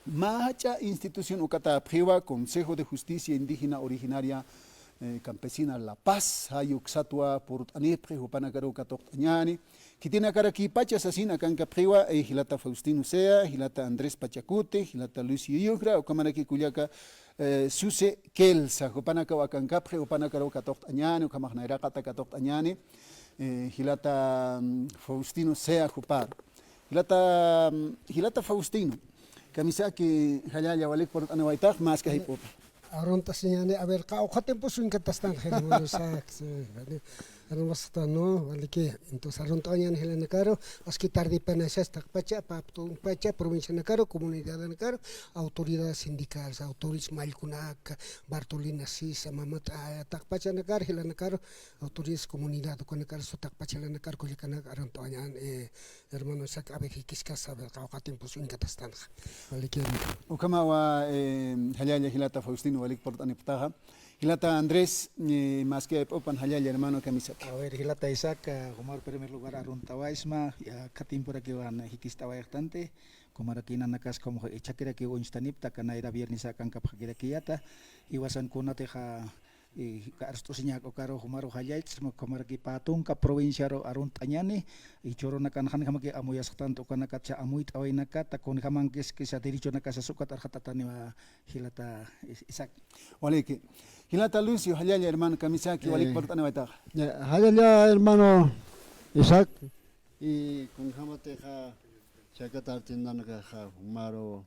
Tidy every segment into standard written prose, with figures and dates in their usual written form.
Macha institución Ucata Priva, Consejo de Justicia Indígena Originaria Campesina La Paz, Hayuxatua por Anepre, Jupanacaro Catoñani, que tiene cara aquí Pacha Asesina, Canca Priva, Gilata Faustino Sea, Gilata Andrés Pachacute, Gilata Lucio Yugra, o Camaraki Cuyaca, Suse Kelsa, Jupanaca Wacancapre, Jupanacaro Catoñani, Camagnaira Catoñani, Gilata Faustino Sea Jupar, Gilata Faustino. Kamisa que halaya walik por anawaitak más que hip hop. Aronta señane a ver ka ojaten pues un katastan hermano sax ano basta no vale que entonces aronta añan helena caro aski tarde penasas tak pacha papto pacha provincia na caro comunidad na caro autoridades sindicales autoridades malkunak Bartolina Sisa mamat tak pacha na caro helena caro autoridades comunidad con caro so tak pacha na caro ko kana aronta añan hermano sak abe kiska saber ka ojaten pues un katastan vale que Ukama wa halaya hilata Faustino walik por aniptaha. Hilata Andrés, más que opan halaya hermano Kamisa. A ver, Hilata Isaac, como en primer lugar Aruntawa Isma, ya Katim por aquí van Hikistawa bastante, como aquí Nanakas como Echakira que Winstanipta, Canaira Viernes akan Kapakira Kiyata, y Wasan Kunateja y Arstosiña Okaro Humaro Hayaits, como aquí Patunca, provincia Aruntañani, y Choronakan Hanhamake Amuyas tanto Kanakacha Amuit Awainakata, con Hamanques que se ha dirigido a casa Sukatar Hatatani Hilata Isaac. Waliki. Hilata Lucio, halaya hermano Kamisaki, walik por anawaitak. Halaya hermano Isaac y con Hamateja Chakatar Tindanaka Humaro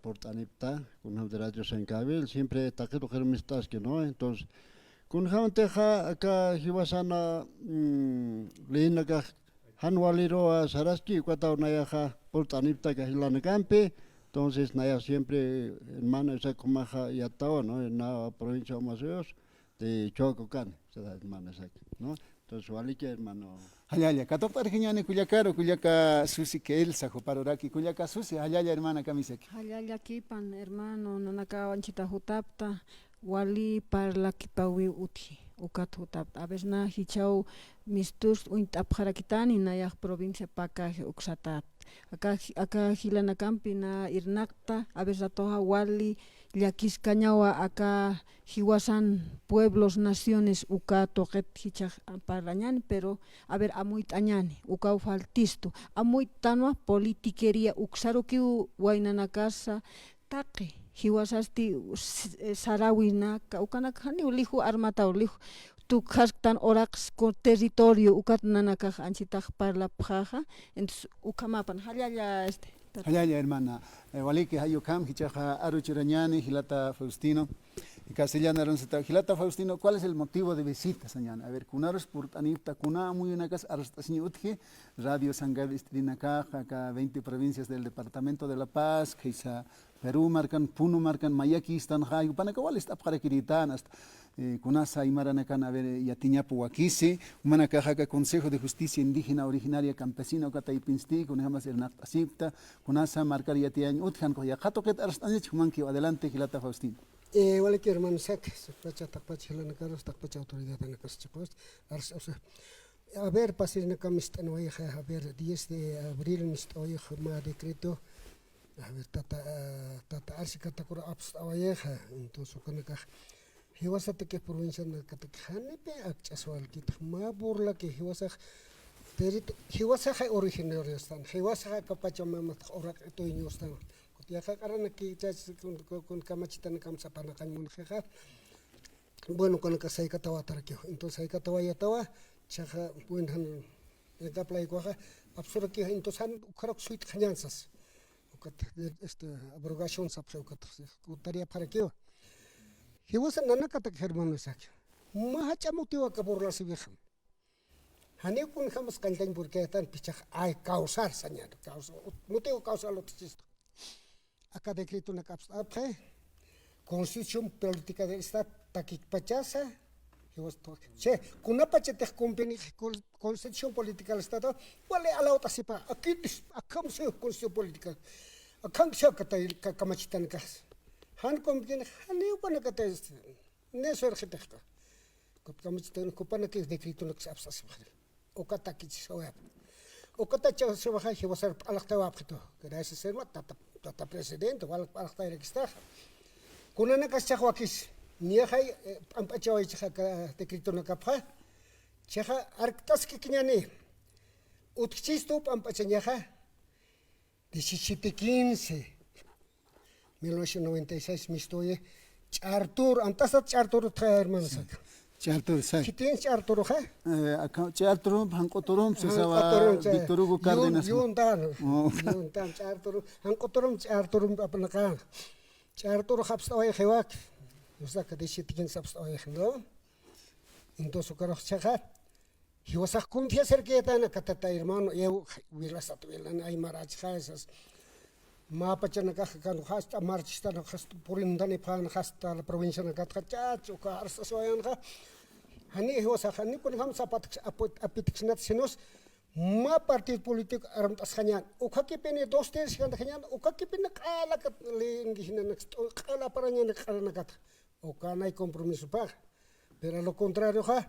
Portanipta, con Hamderadio en Cabil, siempre taquero germistas que no, entonces con Hamateja acá Hiwasana Linaka Hanwaliro a Saraski, Cuatao Nayaja Portanipta que Hilana Campe. Entonces, Naya siempre, hermano, esa comaja y atao, ¿no? En la provincia de Maceos, de Chococan, hermano, ¿no? Entonces, Walique, hermano. Halaya, Catok Argiñane, Cuyacaro, Cuyaca Susi que él sajo paroraki, Cuyaca Susi, Halaya hermana Kamiseki. Halaya Kipan, hermano, Nanaka Wanchita Jutapta, Wali Parla Kipawi Uti. Ukat Jutapta, a veces na Hichau Mistus Uintapjarakitani, Nayak provincia Paca Uxatat. Acá Gilana Campina, Irnacta, a veces atoja Wali, Yaquiscañawa, acá Hiwasan, pueblos, naciones, Uka Tojet Hichaj Parañani, pero a ver, Amuit Añani, Uka Faltisto, Amuit Tanua, politiquería, Uxarokiu, Wainanakasa, Take. Hiwasasti Sarawina, Ukanakani, Ulihu Armata, Ulihu. Tu hastan orax con territorio ukat nanakaj anchitag parla paja entonces ukamapan halaya Halaya hermana waliki hayukam hichaja aruchirañani Hilata Faustino y castellana ronzeta Hilata Faustino, ¿cuál es el motivo de visita señana? A ver, kunaros por anipta kuna muy una casa arstañi utje Radio Sangal Istrinaka acá 20 provincias del departamento de La Paz, Keisa Perú marcan Puno marcan Mayaki están hayu para que igual está para kiritanas Kunasa Imaranakan a ver Yatiñapu Wakisi, Manakajaca Consejo de Justicia Indígena Originaria Campesina Okataipinsti, con jamás el Nactasipta, Kunasa Marcar Yatian Utjan Koyakato Ket Arstanich Manki, adelante Hilata Faustino. Vale que hermano sac, pacha takpacha la nacaros, takpacha autoridad en la casa chicos, a ver, pasir na camista no a ver, 10 de abril mist oye ma decreto, a ver, tata arsika takura abst awayeja, entonces con la Hiwasate que provincia na katakjane pe akchaswal kit ma burla que hiwasa originario están hiwasa kapacha mama orak to iño están ya karena que con kamachita na kamsa panakan mon jeja bueno con que sai katawa tarakio entonces sai katawa ya tawa chaja buenan el play coja absurdo que entonces han ukarok suit khanyansas ukat abrogación sapse ukat utaria para que Hiwasa nanakata hermano sak. Mahacha motivo que por la civilización. Hani kun jamás cantan porque están pichaj ay causar sañar, causa motivo causar lo que esto. Acá decreto na caps après constitución política del estado takik pachasa. Che, kuna pachete company constitución política del estado, vale a la otra sipa. Aquí acá se constitución política. Acá se kata kamachitan kas. Han company hani upana kata ne sorgete. Kamachitan kupana que decreto na caps asipare. Okata kich soya. Okata cha se baja se va a ser alacta apto. Gracias ser mata tata presidente, wal parta está. Kunana kasachwakis, niahai ampachawai chaka decreto na kapha. Chaka arctas kikinyani. Utchisto ampachañaja. 1715. 1996 mistoye. Artur, antasat Artur hermanos. Chartur sai. Kitin Artur ha? Chartur hankotorum se saba Victorugo Cárdenas. Yuntan Artur, hankotorum Artur apanakan. Artur hapstoy hewak. Usa que 1715 hapstoy no. Entonces caro chaja. He was a confianza que tan catata hermano, eu vilasat vilan ay marach esas. Mapachana kan hasta marchista na hasta purindani pan hasta la provincia na katchacho ka arsa soyan ka. Hani he was a hani kun ham sapat apitixnat sinos ma partido político aram taskanyan. Ukaki pene dos tercios kan kanyan ukaki pene kala kat lingihina na kala paranya na kala na kat. Ukanay compromiso pa. Pero lo contrario ha.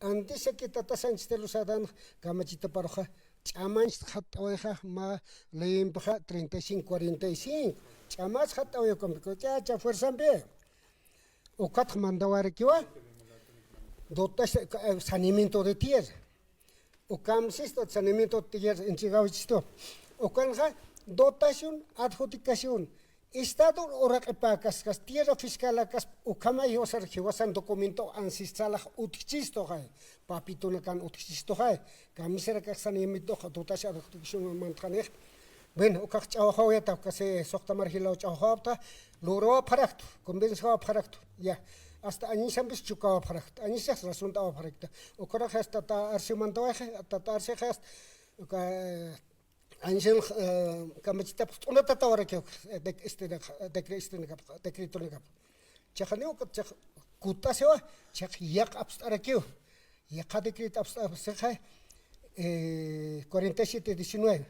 Antes que tatasan stelusadan kamachita paroja chamanch hat oeja ma leimpa 35-45 chamas hat oe compico cha fuerza be o kat mandawar kiwa dotas saneamiento de tierra o camsisto saneamiento de tierra en chigawisto o kanja dotación adjudicación Estado orakepakas kas tierra fiscal kas ukama yosar hiwasan documento ancestral utchisto hay papito na kan utchisto hay kamisera kasan yemito dotas adjudicación mantane bueno ukach chawo ya ta kase sokta marhilo chawo ta loro parakto convenzo parakto ya hasta anisam bis chuka parakto anisas rasunta parakto ukora hasta ta arsimanto ta arse hasta Angel kamachita una tata ahora que decreto ne cap. Chachaneo cap kutaseo chak yak abstarakio. Yak decreto abstarakio 47-19.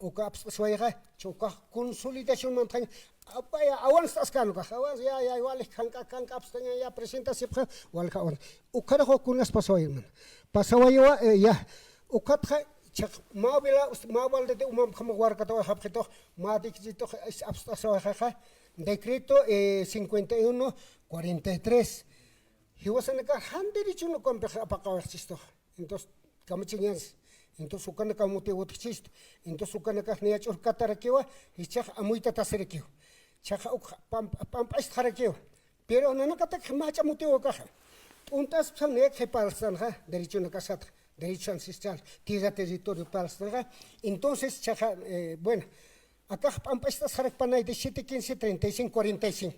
O cap suega choca consolidación montaña. Apaya awan staskan ka. Awan ya igual kan abstanya ya presenta siempre wal kawan. Ukaraho kunas pasoyman. Pasawayo ya ukatha Chak mabal de umam kamaguar katawa hapkito madikito abstaso jaja decreto 51-43 hiwasanaka handerichuno kompe apakawachisto entonces kamachiñas entonces ukana kamuti utchisto entonces ukana kahniachur katarakiwa hichak amuita taserekio chak pam harakio pero nanakata macha mutio kaja untas psane kepalsan ja derichuno kasat derecho ancestral, tierra territorio palestina. Entonces, bueno, acá estas panay de 7-15-35-45.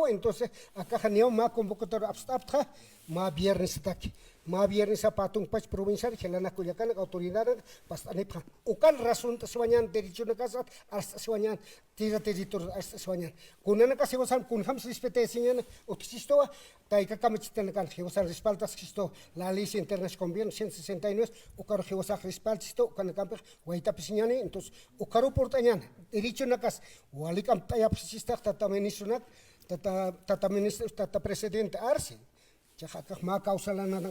Entonces, acá janeo ma convocatorio abstracta, ma viernes aquí. Ma viernes a patung pach provincial, gelana culiacan, autoridad, pastanepa. Ocal razón te sueñan, derecho de casa, hasta sueñan, tierra territorio, hasta sueñan. Con una casa vas a con hams respete, señor, o xistoa, taika kamachitana kan, que vas a respaldas xisto, la ley internacional conviene 169, o caro que vas a respaldisto, con el camper, o ahí tapisiñane, entonces, o caro portañan, derecho de casa, o alicam taya psista, tata ministro, tata ministro, tata presidente Arce. Chakak ma causala nada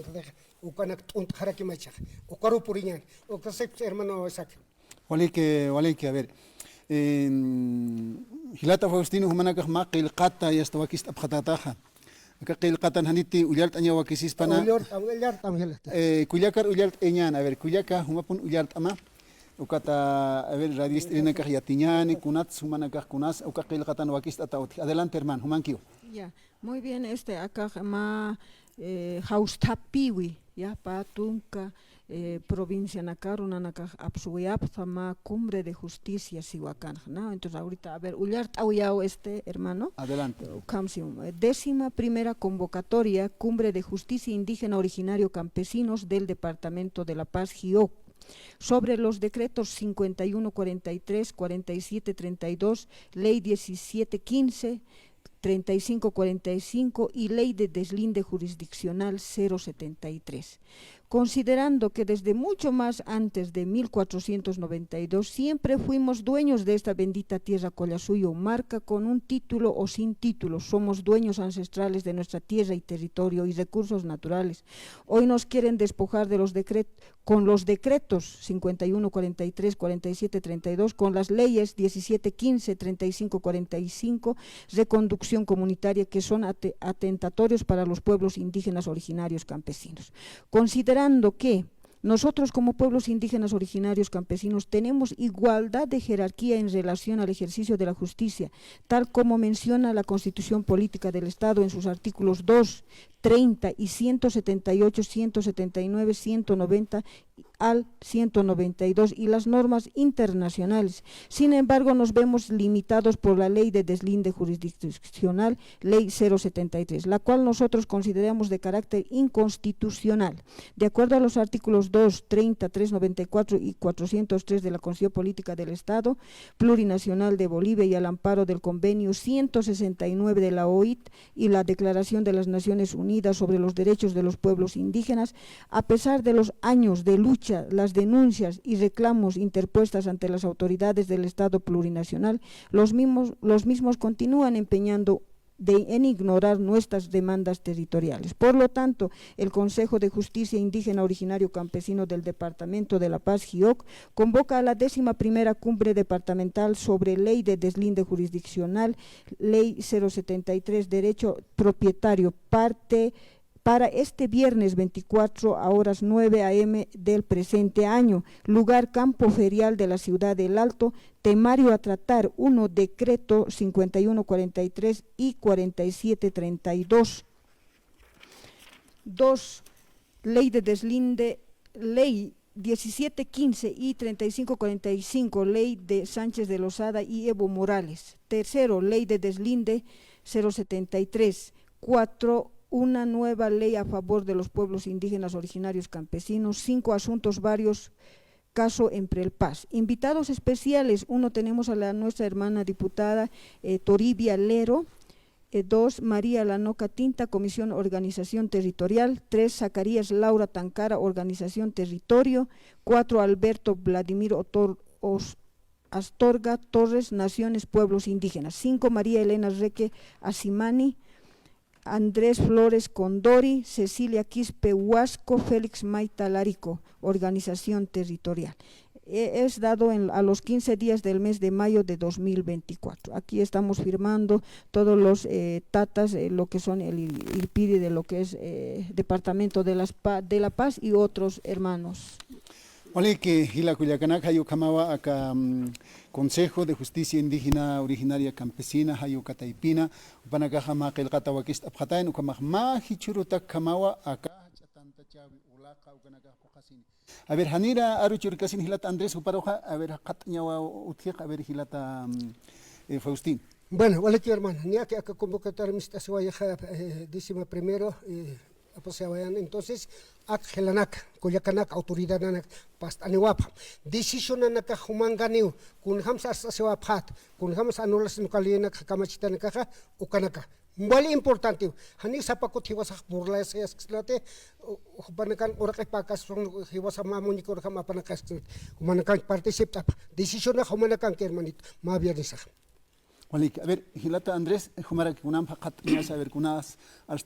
ukanak tunt haraki machak ukaru puriñan o concepto hermano sak Wale que a ver Hilata Faustino humanakak ma qilqata yastawakist abkhatataja ka qilqatan haniti ullart aña wakisis pana ullart amhelata kuyakar ullart eñan a ver kuyaka humapun ullart ama ukata a ver radist inaka yatiñani kunat humanakak kunas uka qilqatan wakist atawti adelante hermano humankio Ya, muy bien, acá ma haustapiwi, ya patunca provincia nacaruna naka absuiapza ma cumbre de justicia sihuacán, ¿no? Entonces ahorita a ver, ullart auyao hermano. Adelante. 11ª convocatoria cumbre de justicia indígena originario campesinos del departamento de La Paz Jió. Sobre los decretos 51-43, 47-32, ley 17-15, 35-45 y ley de deslinde jurisdiccional 073. considerando que desde mucho más antes de 1492 siempre fuimos dueños de esta bendita tierra Collasuyo, marca con un título o sin título, somos dueños ancestrales de nuestra tierra y territorio y recursos naturales. Hoy nos quieren despojar de los con los decretos 51, 43, 47, 32, con las leyes 17, 15, 35, 45, reconducción comunitaria, que son atentatorios para los pueblos indígenas originarios campesinos. Considerando que nosotros como pueblos indígenas originarios campesinos tenemos igualdad de jerarquía en relación al ejercicio de la justicia, tal como menciona la Constitución Política del Estado en sus artículos 2, 30 y 178, 179, 190 al 192 y las normas internacionales. Sin embargo, nos vemos limitados por la Ley de Deslinde Jurisdiccional, Ley 073, la cual nosotros consideramos de carácter inconstitucional. De acuerdo a los artículos 2, 30, 394 y 403 de la Constitución Política del Estado Plurinacional de Bolivia y al amparo del Convenio 169 de la OIT y la Declaración de las Naciones Unidas sobre los Derechos de los Pueblos Indígenas, a pesar de los años de lucha, las denuncias y reclamos interpuestas ante las autoridades del Estado plurinacional, los mismos continúan empeñando en ignorar nuestras demandas territoriales. Por lo tanto, el Consejo de Justicia Indígena Originario Campesino del Departamento de La Paz, GIOC, convoca a la 11ª Cumbre Departamental sobre Ley de Deslinde Jurisdiccional, Ley 073, Derecho Propietario, para este viernes 24 a horas 9 a.m. del presente año, lugar Campo Ferial de la ciudad del Alto, temario a tratar 1, decreto 5143 y 4732. 2, ley de deslinde, ley 1715 y 3545, ley de Sánchez de Lozada y Evo Morales. Tercero, ley de deslinde 073. 4, una nueva ley a favor de los pueblos indígenas originarios campesinos. 5, asuntos varios, caso Emprel Paz. Invitados especiales: 1, tenemos a nuestra hermana diputada Toribia Lero. 2, María Lanoca Tinta, Comisión Organización Territorial. 3, Zacarías Laura Tancara, Organización Territorio. 4, Alberto Vladimir Astorga Torres, Naciones Pueblos Indígenas. 5, María Elena Reque Asimani, Andrés Flores Condori, Cecilia Quispe Huasco, Félix Maita Larico, Organización Territorial. Es dado a los 15 días del mes de mayo de 2024. Aquí estamos firmando todos los tatas, lo que son el IRPIRI de lo que es Departamento de La Paz y otros hermanos. Ole que hila Culiacanac hayo kamawa acá Consejo de Justicia Indígena Originaria Campesina hayo Cataipina upanacaja maqilqata wakist abqatain ukamaj mahichuruta kamawa acá chatanta chavi ulaqa ukanaca pokasini. A ver, Hanira aruchurcasin hilata Andrés uparoja, a ver qatñawa utjiq, a ver hilata Faustín. Bueno, vale que hermano, ni que acá convocatoria mista se vaya décima primero entonces Akhelanac, Culiacanac, autoridad nanak pastaniwapa. Decision nanak humanganiu, kun hamsa sewaphat, kun hamsa anulas nukalina kamachitanaka ukanaka. Muy importante, hani sapakot hiwas burla se esklate, hubanakan orak pakas from hiwas mamunik or hamapanakas, humanakan participta. Decision na humanakan kermanit, ma viernes. A ver, Hilata Andrés, Jumara que unam a ver, kunas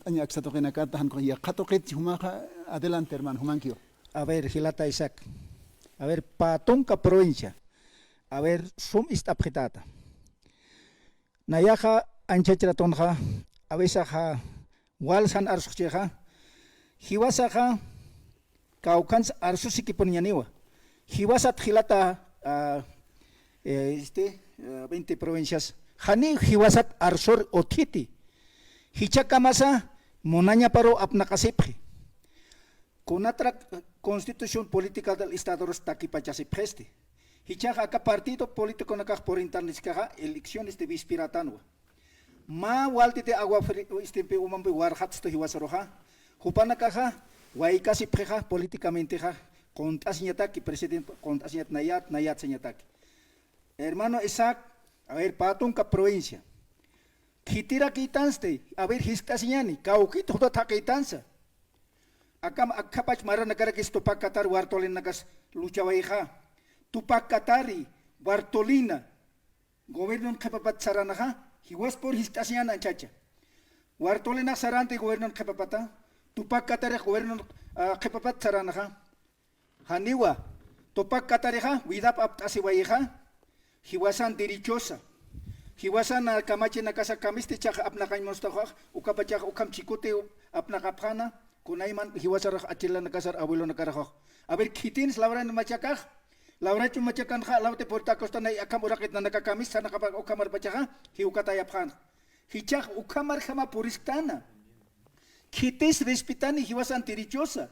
aña axatoquena carta, hancoya, catoquet, Jumaja, adelante, hermano, Jumanquio. A ver, Hilata Isaac. A ver, Patonca provincia. A ver, sum ist abgetata. Nayaja, anchatratonja, abesaja, walsan arsucheja, hiwasaja, caukans arsusiki ponianiwa. Hiwasat Hilata, 20 provincias. Hani hiwasat arsor otiti. Hichakamasa monaña paro apnakasipri. Con otra constitución política del Estado Rostaki Pachasipesti. Hichaka acá partido político na por internet elecciones de vispiratanwa. Ma walti de agua istempe umambe warhats to hiwasaroja. Hupanakaja, waikasi preja políticamente ja. Contas ñataki, presidente, contas nayat señataki. Hermano Isaac, a ver, Patonca provincia. Kitira quitanste, a ver, hiskasiñani, cauquito tota quitanza. akapach mara nakarakis Tupac Katari Bartolina nakas lucha waija. Tupac Katari Bartolina gobierno kepapat saranaja. Hiwas por histasian anchacha. Bartolina sarante gobierno kepapata. Tupac Katari gobierno kepapat saranaja. Haniwa Tupac Katari ha widap aptasi waija. Hiwasan derechosa. Hiwasan kamachi nakasa kamiste chaka apnakain monstoja. Ukapachak ukam chikote apnakapana. Kunaiman hiwasarah achila nakasar abuelo nakarajo. A ver, kitins laura en machacaj. Laura chu machacan ja, laute porta costa na akam urakit na nakakamis sa nakapag ukamar pachaja. Hiukata yaphan. Hichak ukamar jama puristana. Kitis respetani hiwasan tirichosa.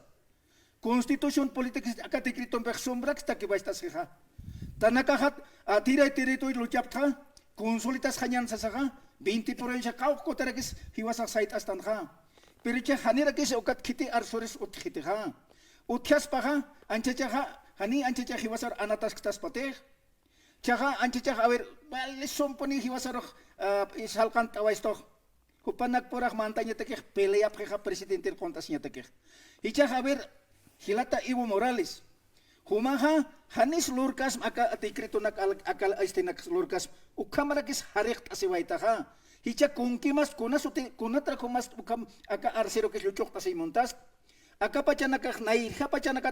Constitución política akatikriton persombrax takibastas hija. Tanakahat atira tirito y luchapta. Consolitas hanyan sasaja. 20 provincia kau kotarakis hiwasa sait astanja. Pero ya hanera que se ocat kiti arsores utkite ha. Utkas paha anchacha hani anchacha hiwasar anatas ktas pateh. Chaha anchacha a ver, vale son poni hiwasar isalkan tawaisto. Kupanak porah mantanya tekeh pelea preja presidente kontasnya tekeh. Ichaha a ver hilata Evo Morales. Humaha hanis lurkas aka atikritunak akal aistenak lurkas ukamarakis harek asiwaita ha. Hicha kunkimas kunasuti kunatra kumas ukam aka arsero que luchok tasay montas. Aka pachanakak nai hapachanaka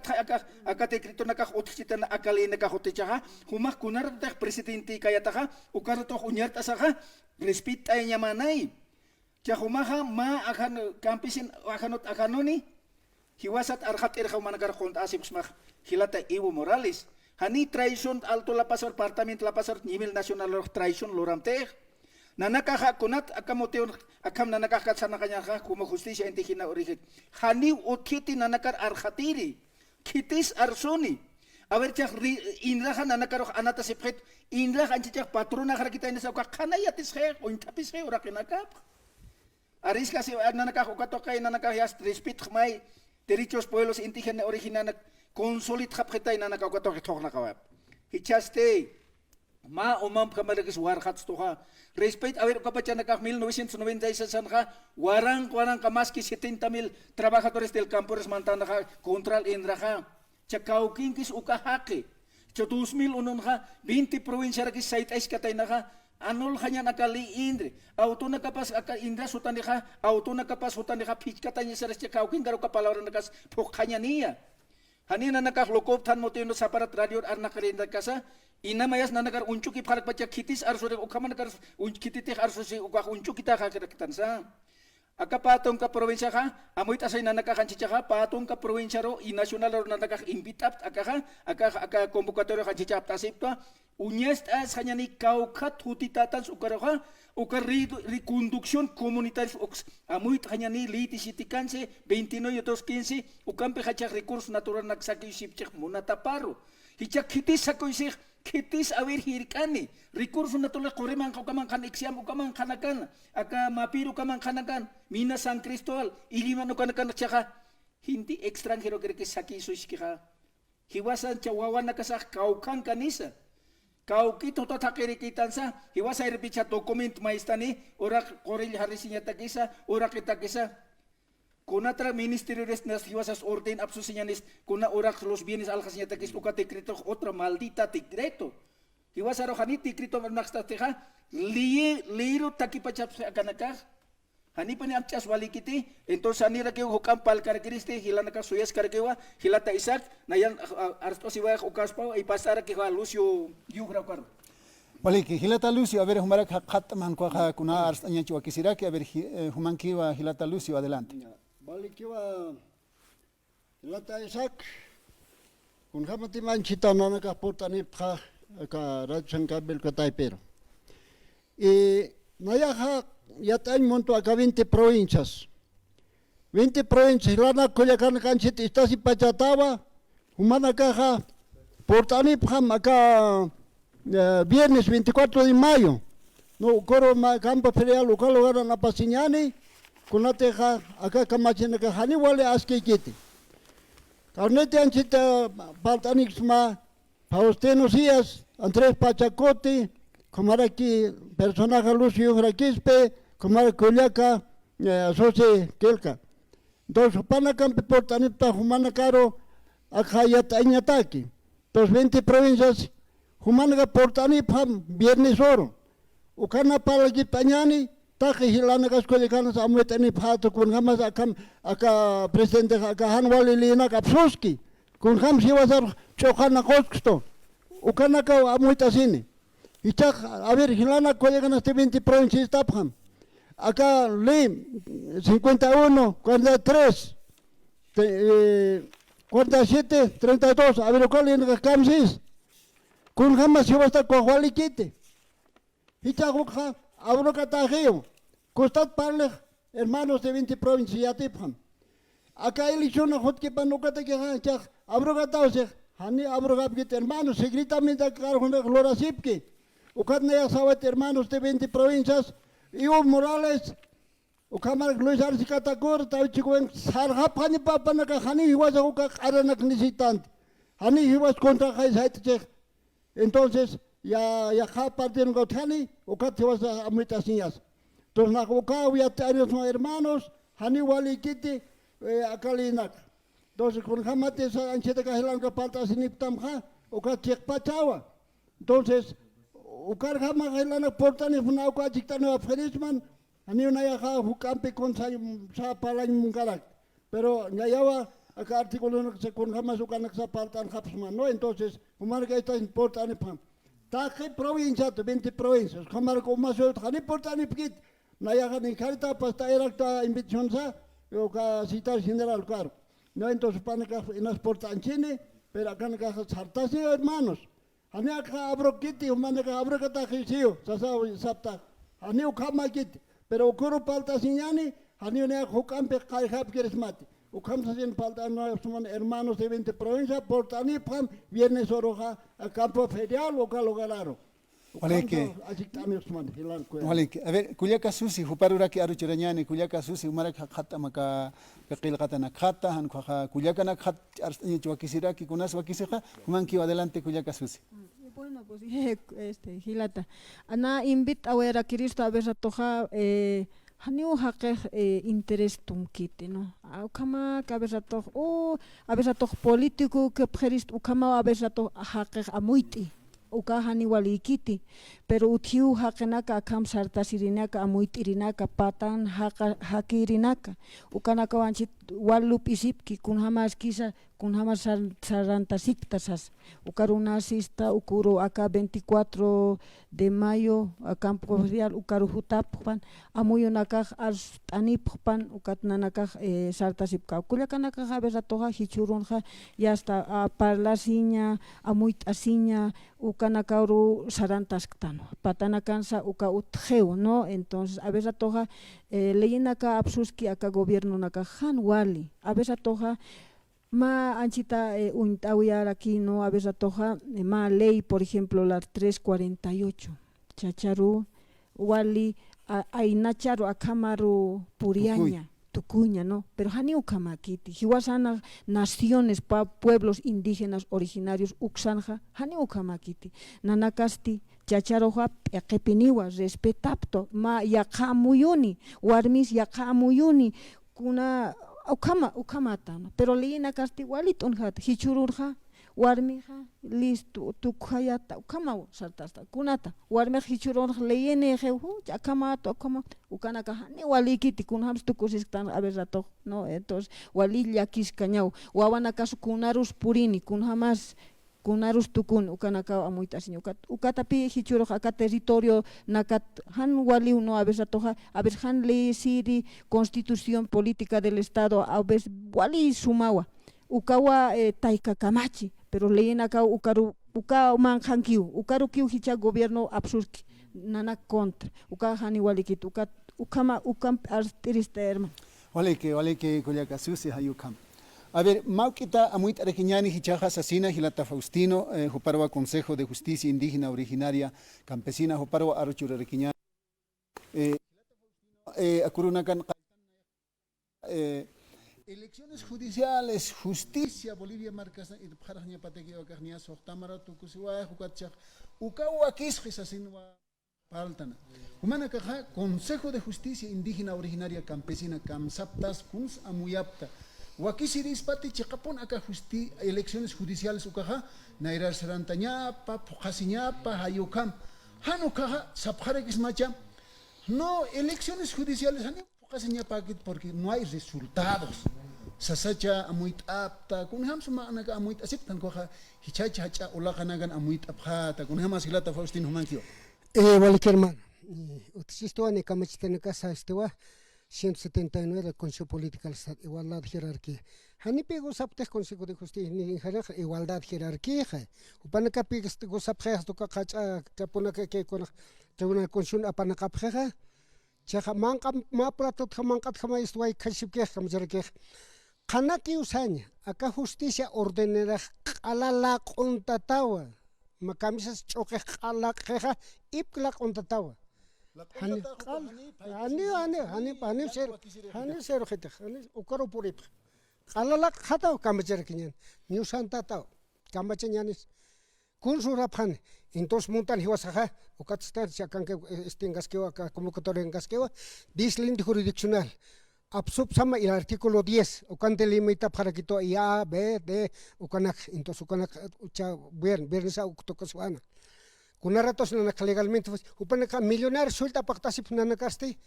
aka tekritonaka utchitana akalinaka hotechaha. Humak kunarta presidente kayataha ukarato unyarta saha respita nyamanai. Chahumaha ma akan kampisin akanot akanoni. Hiwasat arhat irhaumanagar konta asipsmah hilata Evo Morales. Hani traición alto la pasar apartamento la pasar nivel nacional traición loramte. Nanakaha kunat akamoteo akam nanakaha sanakanya como justicia indígena origen. Hani utkiti nanakar arhatiri. Kitis arsoni. A ver chak inraha nanakar anata sepret inraha anchak patrona kita ini sauka kana yatis he o intapis he ora kenakap. Arisca si nanakah ukatoka nanakah yas respect mai derechos pueblos indígenas originarios consolid japeta y nanakah ukatoka tokna kawap. Hichaste ma omam kamalakis warhats toha. Respect a ver kapachanakah 1996 sanja warang kamas que 70,000 trabajadores del campo resmantanaja contra el indraja. Chakaukin kis ukahake. 2001 20 provincia kis sait ais katainaja. Anul hanya nakali indre, auto nakapas aka indra sutandeha, auto nakapas sutandeha pichkatanya seres chakaukin garo kapalaran nakas pokhanya niya. Hanina nakak lokop tan motino saparat radio arnakarinda kasa, inamayas nanakar unchuki parak baca kitis arsore ukaman nakar unkitite arsosi ukak uncukita hakirakitan sa. Aka patong ka provincia ka, amoy tasay nanakakan chichaha, patong ka provincia ro, i national ro nanakak invitap, aka convocatorio ka chichap tasipto, unyest as hanya ni kaukat hutitatan ukaraha ukar reconducción comunitaria amuit hanya ni litisitikanse 29/2/15 ukampe hachak recursos natural naksaki sipchek munataparo hichak kitis sakoisik kitis awir hirkani recursos natural koreman kaukaman kan iksiam ukaman kanakan aka mapiru kaman kanakan mina San Cristóbal iliman kanakan chaka hindi extranjero kere saki suiskiha hiwasan chawawan nakasak kaukan kanisa. Kau kito to takiri kitansa, hiwasa irpicha dokument maistani, ora koril harisinya takisa, ora kita kisa. Kunatra ministerio de hiwasas orden absusinyanis, kuna ora los bienes alhasinya takis uka decreto otra maldita decreto. Hiwasa rohani decreto naksta teha, liru takipachap akanakah. Hani pani amchas walikiti, entonces anira que hukam pal karakteriste hilanaka suyas karakewa, hilata Isaac, nayan arsto siwa ukaspao y pasara que Lucio yugra kwar. Waliki hilata Lucio, a ver humara khatman kwa kuna arstaña chua quisiera que a ver humankiwa hilata Lucio adelante. Walikiwa hilata Isaac, kun hamati manchita nanaka portani pha ka rajsan kabel ka taipero. Y nayaha ya hay monto acá 20 provincias. 20 provincias, lana Coyacan Canchit, Istasi Pachataba, Humana Caja, Portanipjam, acá viernes 24 de mayo. No, coro campo ferial local hogar en Apasiñani, con la teja, acá Camachina Cajani, wale Askikiti. Carnete Anchita, Paltanixma, Faustino Díaz, Andrés Pachacote, como era aquí personaje Lucio Raquispe, como era Culiaca, Soce Kelka. Entonces, Panacampi portanipta humana caro akayat añataki. Entonces, 20 provincias humana portanipam viernes oro. Ukana palagi pañani, taki hilana kaskodikanas amuetani pato kun hamas aka presidente aka hanwali lina kapsuski. Kun ham siwasar chokana kosksto. Ukana ka amuetasini. Ichak a ver hilana kodikanas 20 provincias tapham. Acá ley 51, 43, 47, 32, a ver cuál es el camsis. Kun jamás se va a estar con Jualiquite. Hicha Jukha, abro catajeo. Costat parle, hermanos de 20 provincias ya tipam. Acá elección a Jotke Panocata que hachak, abro catause, Hani abro gapkite, hermanos, secretamente cargo de Glora Sipke. Ucatna ya sabat, hermanos de 20 provincias. Ivo Morales, Ukamar Luis Arcicatacor, Tauchico, Sarhap Hani Papanaka, Hani, he was a Aranak Nisitant. Hani, he was contra Haitech. Entonces, ya Japatin got Hani, Ucat was a Mutasias. Entonces, Nakoka, we are hermanos, Hani Wali Kitty, Akalinak. Entonces, con Hamates and Chetacahilanka Patas in Iptamha, Ucat Chek Pachawa. Entonces, Ukar Hama Hilana Portani Funauka Chictano Ferisman, and you Nayaha who campe con Sapalan Mungarak. Pero Nayawa, a artículo con Hamazukanak Sapaltan Hapsman, no, entonces, Umarga está importante Pam. Take provincia, 20 provincias, Hamarco Maso, Haniportani Pit, Nayaha ni Carta, Pasta Erecta, Invitionsa, o Citar General Caro. No, entonces Panica en las portanchine, pero acá en casa Sartasi, hermanos. Aneka abro kiti, humaneka abro kata kisio, sasa sapta. Aniu kama kiti, pero ukuru palta sinyani, aniu ne hukampe kaihap kirismati. Ukam sasin palta no suman hermanos de 20 provincias, portani pam viernes oroja a campo ferial o calogaro. Waleke, a ver, Kuyaka Susi, Huparuraki Aruchirañani, Kuyaka Susi, Umarak Hatamaka, Pekil Katanakata, and Kuyaka Nakat Archwakisiraki, Kunas Wakisha, Humanki adelante Kuyaka Susi. Bueno, pues Gilata. Ana invit a ver a Cristo a ver a toja Haniu haqq interés tumkite, no? Ukama ka ver a toj a ver a toj político que pgerist ukama a ver a toj haqq amuiti. Uka hani walikiti, pero utiu hakenaka akam sartasirinaka amuitirinaka patan hakirinaka. Ukanaka wanchit walup isipki kun hamas kisa kun hamas sarantasiktasas. Ukarunasista ukuru acá 24 de mayo a campo ferial ukaru hutappan amuyunaka artanippan ukatnanaka sartasipka. Kullakanaka habesa toja hichurunja ya hasta parlasiña amuit asiña ukanakauru sarantasktano. Patana cansa uka utjeu, ¿no? Entonces a veces toja leyenda acá absuski acá gobierno naka hanwali. A veces toja ma anchita untawiyar aquí, no a veces toja ma ley, por ejemplo la 348 chacharu wali ainacharu akamaru puriaña tucuña, no, pero hani ukamakiti hiwasana naciones pueblos indígenas originarios uksanja hani ukamakiti nanakasti chacharoja peqepiniwa respetapto ma yakamuyuni warmis yakamuyuni kuna ukamata, no? Pero leína casti igualito unhat hichururja warmija listo tukhayata ukama saltasta kunata warmej hichururja leíne jehu yakamato como ukanaka hani walikiti kunhams tukusistan a veces no, entonces walil yakis cañau wawana caso kunarus purini kunhamas kunarus tukun ukanaka amuitasiño ukatapi hichururja acá territorio nakat han wali uno a veces han ley siri constitución política del estado a veces wali sumawa ukawa taika kamachi pero leyen acá uka manjankiu ukaru kiu hicha gobierno absurki nana contra uka hani walikit ukam artirista hermano Vale que Kuyaka Susi hayukam. A ver, Mauquita Amuit Arequiñani Hichaja Sasina Gilata Faustino, Joparwa Consejo de Justicia Indígena Originaria Campesina, Joparwa Aruchur Arequiñani. Acurunacan elecciones judiciales, justicia, Bolivia marcas y Paraña Patequio Carnia Sohtamara Tucusiwa, Jucachak, Ukawa Kisris Asinwa, Paltana. Humana caja Consejo de Justicia Indígena Originaria Campesina Kamsaptas Kuns Amuyapta. Wakisiris pati chikapon aka elecciones judiciales ukaha naira sarantañapa, pujasiñapa, hayukam. Hanu kaha sapjarekis macha. No, elecciones judiciales hani pujasiñapa porque no hay resultados. Sasacha amuit apta, kunham suma anaga amuit asiptan koha hichacha hacha ulakanagan amuit apha, kunham asilata Faustin Humankio. Cualquier hermano. Utisistoa ni kamachitana casa estewa 179 del Consejo Político del Estado, igualdad jerarquía. Hani pego sapte Consejo de Justicia ni igualdad jerarquía. Upanaka pego sapte to kacha kaponaka ke con tribunal constitucional apanaka pega. Chaha manka ma prato manka khama istuai khashipke khamjarke. Kanaki usanya aka justicia ordenera alala contatawa. Makamisas choque ala queja ipla contatawa. Hani ser gente, hani ukaro purip. Alala khata kamacher kinyan. New Santa tao. Kamachenyanis. Kunsura pan. Entonces montan hiwasaja, ukatstar chakan que estingaskewa convocatoria en gaskewa, dislinde jurisdiccional. Absub sama el artículo 10, ukante limita para que to A, B, D, ukanak, entonces ukanak ucha viernes ukutokoswana. Kuna ratos nanak legalmente, upanaka millonario suelta pactasip nanakaste,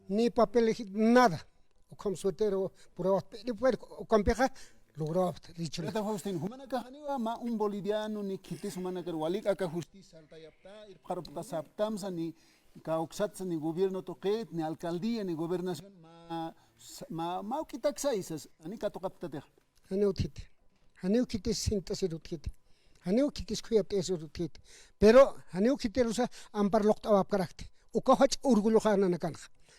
ni papel nada. Ukam suetero pruebas, ukampeja logró dicho. Rata Faustin, humanaka haniwa ma un boliviano ni kitis humanaka walik aka justicia alta yapta, ir parapta saptamsa ni kauksatsa ni gobierno toquet, ni alcaldía ni gobernación ma ukitaxaisas, ani katokaptateh. Haneu kitis sintasirut. Haneu kitis kuyaptesirut. Pero haneu kiterusa ampar loktawap karakte. Ukahach urgulukhana nakan.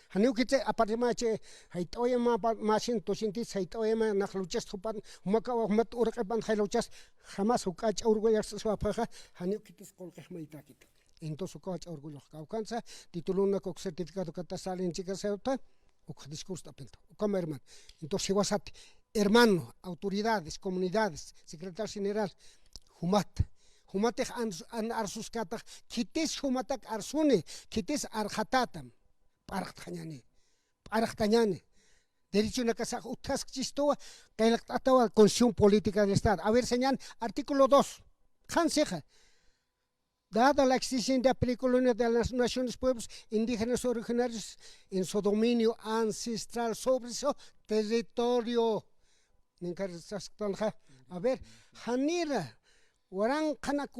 Haneu kite aparemache haitoye ma machin tosintis haitoye ma nakhluchas thupan maka mat urqaban khailuchas jamás ukach urguyas swapaja haneu kitis kolqehmaitakit. Entonces ukach urgulukh kaukansa tituluna kok certificado katasal en chicas seuta uk discurso apelto. Ukam hermano. Entonces wasat hermano, autoridades, comunidades, secretario general humatek an arsus katak kitis humatak arsune kitis arhatatam Parajtañane. Derecho na casa utas chistoa que la atawa Constitución Política del Estado. A ver, señal, artículo 2. Hanseja. Dada la existencia de las naciones pueblos indígenas originarios en su dominio ancestral sobre su territorio. A ver, Hanira. Warang kanak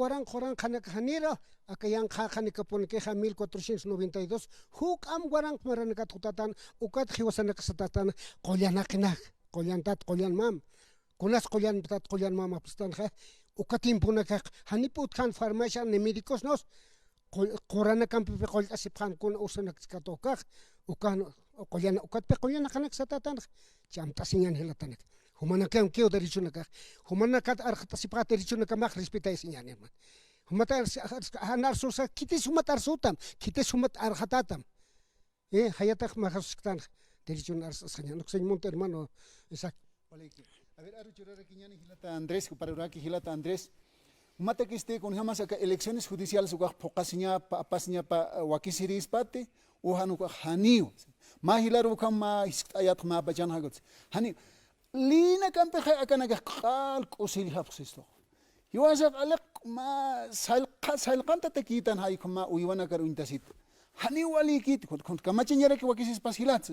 hanira akayang kakanika pon keja 1492 huk am warang maranakat hutatan ukat hiwasanak satatan qolyanakinak qolyantat qolyan mam kunas qolyantat qolyan mam apstan kha ukatim punakak haniput kan farmacia ne médicos nos qorana kampi qolyasip kan kun usanak skatokak ukan qolyan ukat pe qolyanakanak satatan chamtasinyan hilatanak humana que aunque o derecho na ka humana kat arhatasipa derecho na ka mak respeta isinya ne man humata hanar susa kitis humatar sutam kitis humat arhatatam hayatak mahasuktan derecho na arsanya no señor monte hermano exacto. A ver, aruchurara kiñani hilata Andrés, paruraki hilata Andrés. Humata que esté con jamás acá elecciones judiciales uga pokasiña apasiña pa wakisiris pate o hanuka haniu. Ma hilaru kama ayat ma bajan hagots. Hani Lina kampeja akanaga qal qusil hafsisto. Yuasa alaq ma salqanta takitan hay kuma uywana karu intasit. Hani wali kit kon kamachinyara ki wakisis pasilat.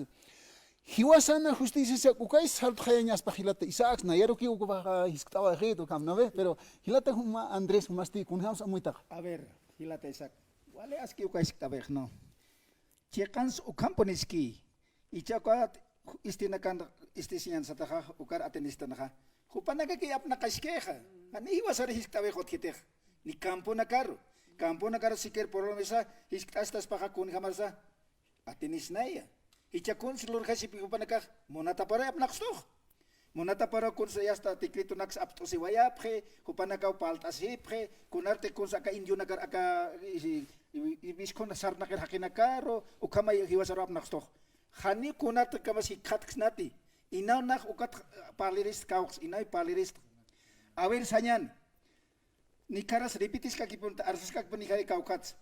Hiwasana justicia se ukay salthayañas pahilat Isaac na yaro ki ukuba hisktawa redo kam no ve, pero hilata huma Andrés humasti kun hams amuita. A ver, hilata Isaac. Wale aski ukay hisktawa no. Chekans ukamponiski. Ichakat istinakan istisian sataha ukar atenistanaha hupanaga que apna kaskeja ani wasar hisktawe hot kiteh ni campo nakaro siker poromesa hisktastas paja kun hamarsa atenisnaya ichakun silur khasipi hupanaga monata para apna kstoh monata para kun sa yasta tikrito naks apto si wayapre hupanaga paltas hipre kunarte kun sa ka indio nagar aka ibiskon sarna ker hakinakaro ukama hiwasar apna kstoh Hani kunat kamasi katknati. Inaw nak ukat palirist kauks inay palirist. Awel sanyan. Ni karas repitis kakipun arsus kakpun ni kay kaukats.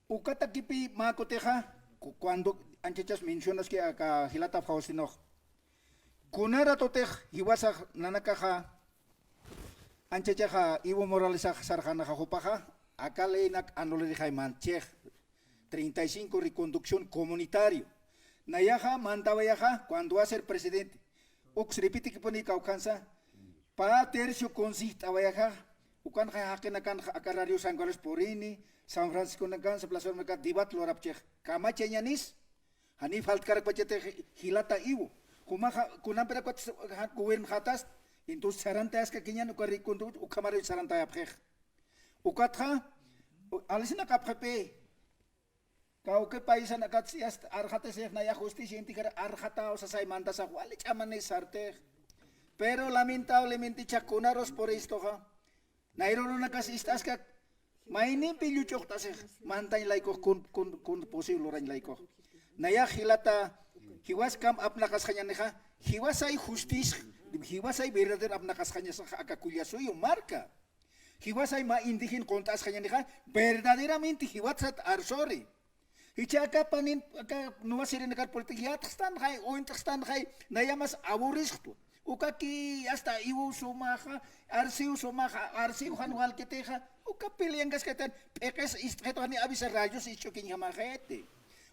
Ukata kipi makoteja, cuando anchechas mencionas que acá Hilata Faustino. Kunara totej, hiwasa nanakaja, anchechaja, Ivo Morales Sarjana Jajopaja, acá leinak anole de Jaimanchej, 35 reconducción comunitario. Nayaja, mandabayaja, cuando va a ser presidente. Ux repite que pone caucanza, pa tercio consiste abayaja, ukan jajakenakan acarario San Carlos Porini, San Francisco nakan sa Plaza Mercat dibat lorapchej. Kamache ñanis, hanif halt karak pachete hilata iwo. Kunam pera kwat gobierno hatas, entonces sarantas que kinyan ukari kundu ukamaro saranta aprej. Ukatha alisina kapjepe. Kau ke país anakat sias arjate seh naya justicia intikar arjata o sasai manda sa wali chamane sarte. Pero lamentablemente chakunaros por esto ha. Nairo nakas istas ka maini piluchok taseh mantain laiko kun posible orang laiko. Naya hilata hiwas kam apnakas kanya neha hiwasai justicia hiwasai verdadero apnakas kanya sa akakuya suyo marca. Hiwasai ma indigen kontas kanya neha verdaderamente hiwasat arsori. Hichaka panin aka nuwa sirin nakar politika stan hay oint stan hay naya mas aburristo. Ukaki hasta ibu sumaha arsiu hanual keteja uka piliangas ketan pekes istreto ni abisa rayos icho kinya mahete.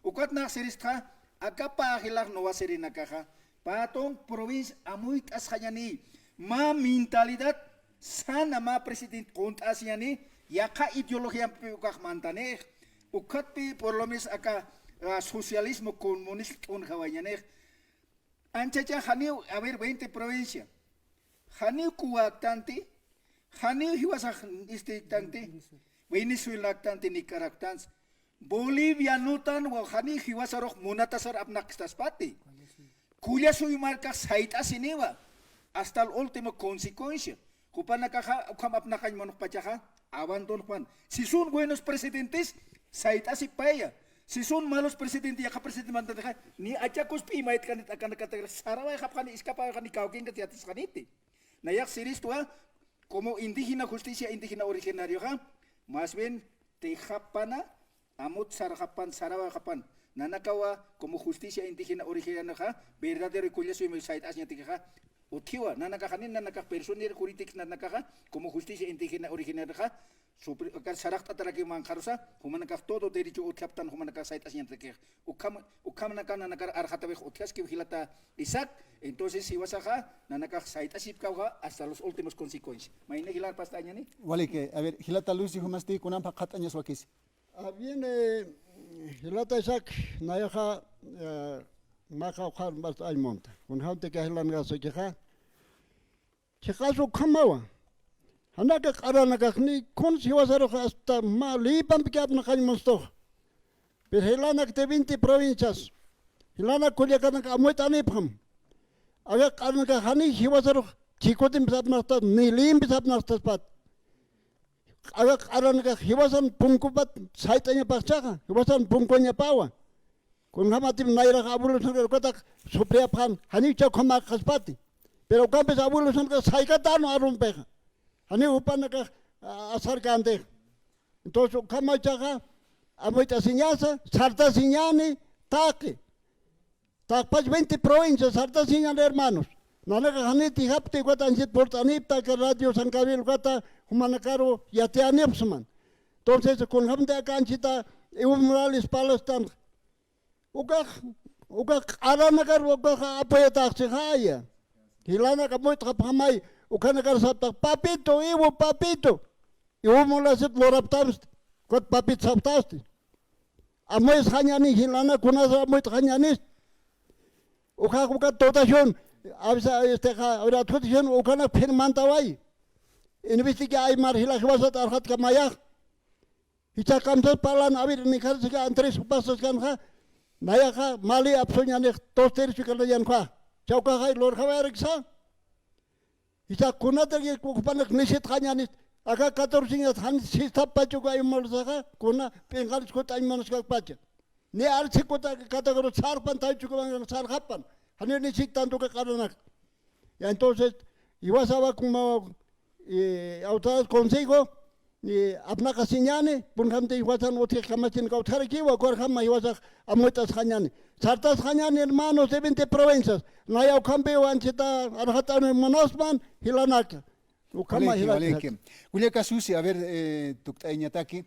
Ukat na siristra akapa hilar nuwa sirin nakaha patong province amuit ashanyani ma mentalidad sana ma president kontas yani yaka ideologia ukak mantane ukat pi por lo menos acá socialismo comunista un hawaianer anchacha haniu a ver 20 provincia haniu kuaktante haniu hiwasa tante Venezuela tante Nicaragua Bolivia nutan wa hani hiwasa roh munatasar apnakstas pati kuya suy marca saita siniwa hasta el último consecuencia kupana kaha ukam apnakan manok pachaha abandon Juan si son buenos presidentes saita si paya si son malos presidentes ya presidente mandaja ni achakos pi mait kanit akan kata sarawa kapkan iskapa kan ikaukin ke tiatis kaniti nayak siris tua como indígena justicia indígena originario ha más bien te japana amut sarhapan sarawa kapan nanakawa como justicia indígena originario ha verdadero kuya suy mai sait asnya tika utiwa nanakahanin nanakah personer politik nanakaha como justicia indígena originario ha kan sarak tataraki mangkarusa humanakah todo derecho utkaptan humanakah sait asnya tika ukam nakar arhatawe utkas ki hilata isak entonces si wasaha nanakah sait asip kauha hasta los últimos consecuencias maine hilar pastanya ni wali que a ver hilata lucy humasti kunam pakat años wakis Viene hilata isak nayaha maka ukar mas ay monta kun haute ka hilan gaso kha chikaso kamawa hanaka qarana kakni kon siwasaro hasta mali pampikap na kan mosto per hilana te 20 provincias hilana kuliakan ka amoy tani pham aga qarana ka hani siwasaro chikotin bisap nasta nilim bisap nasta pat aga qarana ka hiwasan pungkupat saitanya pakcha hiwasan pungkonya pawa kun hamatim naira abulo sun kota supria pan hani cha khama khaspati pero kampe abulo sun ka saikata no arumpe hani upan ka asar kante entonces khama cha amoita siñasa sarta siñani tak 20 provincias sarta siñani hermanos nana ka hani tihapte kota anjit portani ta ka radio sankabil kota humanakaro yatiani apsman entonces kun hamda ka anjita Evo Morales Palestina Uka aranagar uka apoya taksi haya. Hilana kamoy tapamay uka nagar saptak papito papito. Iwo mula sit loraptams kot papit saptasti. Amoy hanyani hilana kunasa amoy hanyanis. Uka dotación abisa ora dotación uka na firmantawai. Investiga ay mar hilakibasat arhat kamaya. Hicha kamsat palan abir nikar sika antres pasas kan Naya mali apsonya nek toster chukala yan kwa. Chauka kai lor khawa reksa. Isa kuna tergi kupanak nisit kanya nis. Aga 14 años han sistap pachu ka imol saka kuna pengal skot ay manos ka pacha. Ni arsi kota kategoro sar pan tai chukulang sar hapan. Hani nisit tanto ka karanak. Ya entonces iba saba como autoridad consejo ni apnaka siñani punhamte iwasan otik kamachin kautarakiwa korjama iwasak amuetas jañani sartas jañani hermanos de 20 provincias naya ukambe wanchita arhatano manosman hilanaka ukama hilaka Kuliaka susi a ver tuktaiñataki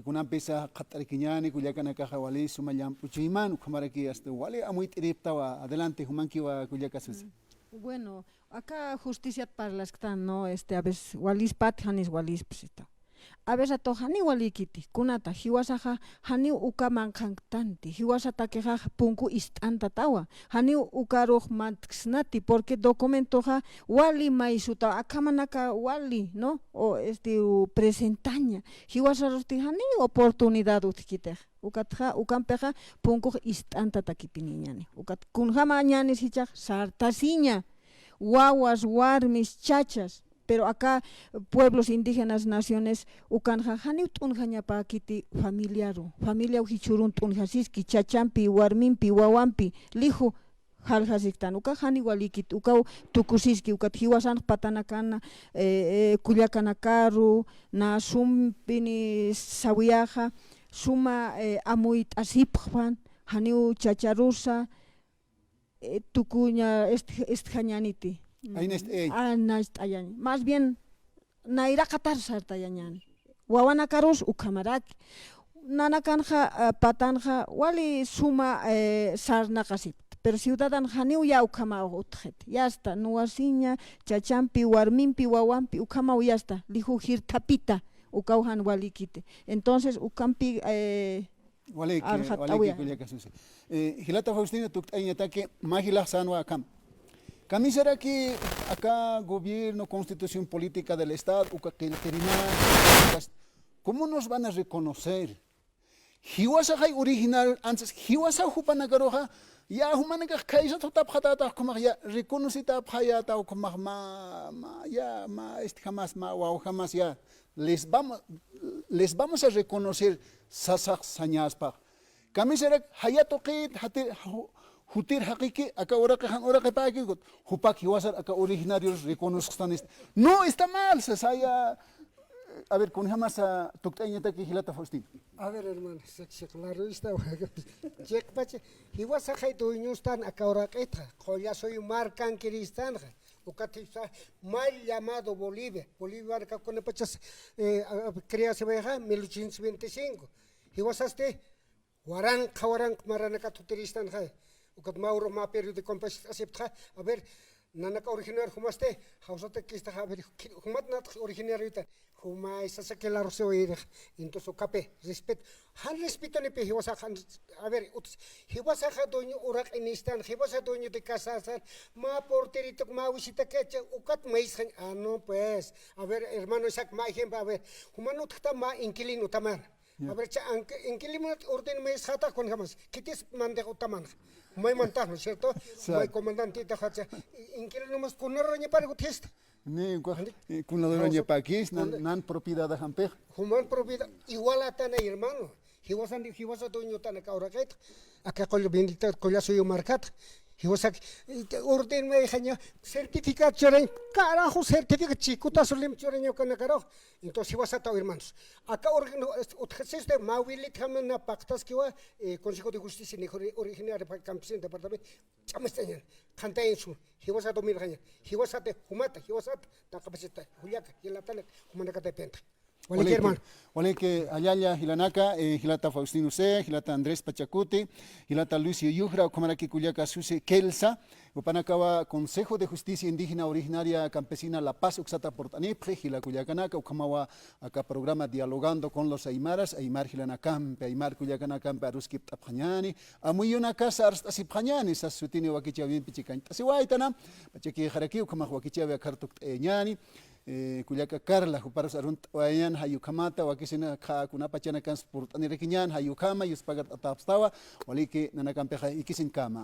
kuna pesa qatarikiñani kuliaka nakaja wali sumayam puchiman ukamaraki hasta wali amuit iriptawa adelante humanki wa kuliaka susi. Bueno, acá justicia para las que están, ¿no? A veces walis pat hanis walis psita. A veces to hani walikiti kunata hiwasaja hani ukaman kantanti hiwasata keja punku istanta tawa hani ukaruj mantsnati porque documento ja wali maisuta akamanaka wali no o presentaña hiwasaruti hani oportunidad utkite ukatja ukampeja punku istanta takipiniñani ukat kunjama ñani sicha sartasiña wawas warmis chachas. Pero acá pueblos indígenas, naciones, ukanja hani tunjaña pa kiti familia uhichurun tunjasiski, chachampi, warmimpi, wawampi, lijo haljasiktan, uka hani walikit, uka tukusiski, uka hiwasan patanakana, kullakanakaru, na sumpini sawiaja, suma amuit asipjan, hani chacharusa, tukuña estjañaniti. Más bien naira qatar sartayañani wawanakarus ukamaraki nanakanja patanja wali suma sarnaqasip pero ciudadan janiu ya ukama utjet ya está nuasiña chachampi warmimpi wawampi ukama ya está liju hirtapita ukauhan walikite entonces ukampi Waliki kuliaka susi. Hilata Faustino tuktaiñataki mahila sanwa akam. Camisera que acá gobierno, constitución política del Estado, ¿cómo nos van a reconocer? Hiwasa hay original antes, hiwasa hupanagaroja, ya humanaga kaisa totap hatata como ya reconocita hayata o como ya jamás wow jamás ya les vamos a reconocer sasak sañaspa. Camisera hayatoqit hatir Hutir hakiki acá ora que pague hupak hiwasar acá originarios reconozcan no está mal se saya a ver con jamás a tuktaiñata que Hilata Faustino. A ver hermano claro está check pache hiwasa hay tu ñustan acá ora eta ya soy marcan kiristan ukatisa mal llamado Bolivia acá con pachas crease veja 1825 hiwasaste waran maranaka tuteristan ukat mauro ma periodo de compás acepta a ver nanaka originario humaste hausate que está a ver humat nat originario ita huma esa que la roseo ir entonces cape respeto han respeto ne pe hiwasa a ver hiwasa doño urak inistan hiwasa doño de casa ma porterito ma usita que ukat mais no pues a ver hermano Isaac ma ejemplo a ver humano está ma inquilino tamar a ver inquilino orden me jata con jamás quites mande tamar Muy montano, ¿cierto? Muy comandante de Hacha. Inquilino más con una roña para gutesta. Ni con la roña paquis, nan propiedad de Hamper. Human propiedad igual a tan hermano. He was a doño tan a cauraquet. Acá con lo bendito, con la suyo marcat. He was a orden me dejaña certificado choren. Carajo, certificado chico, tasolim choreño con la carajo. Entonces he was a tau hermanos. Acá este Mauvilit Hamana Pactas que va Consejo de Justicia originario para el campesino departamento. Chamastañan, canta en su. He was a dominaña. He was at the Humata, he was at la capacita. Juliaca, y la tala, Humanaka de Penta. Wale que Ayala Hilanaka, Hilata Faustino C, Hilata Andrés Pachacuti, Hilata Lucio Yuhra, Comaraki Culiaca Suse Kelsa, Upanakawa Consejo de Justicia Indígena Originaria Campesina La Paz, Uxata Portanipre, Hila Culiacanaka, Ukamawa, acá programa Dialogando con los Aymaras, Aymar Hilanacampe, Aymar Culiacanacampe, Aruskip Tapjañani, Amuyuna Casa Arstasipjañani, Sasutini Wakicha bien Pichican, Tasiwaitana, Pachaki Haraki, Ukamawa Wakicha Kartuk Eñani, Kuliaka Carla, Juparos Arunt Wayan, Hayukamata, Wakisina Kuna Pachana Kansport, Anirekinyan, Hayukama, Yuspagat Atapstawa, Waliki Nanakampeja, Ikisin Kama.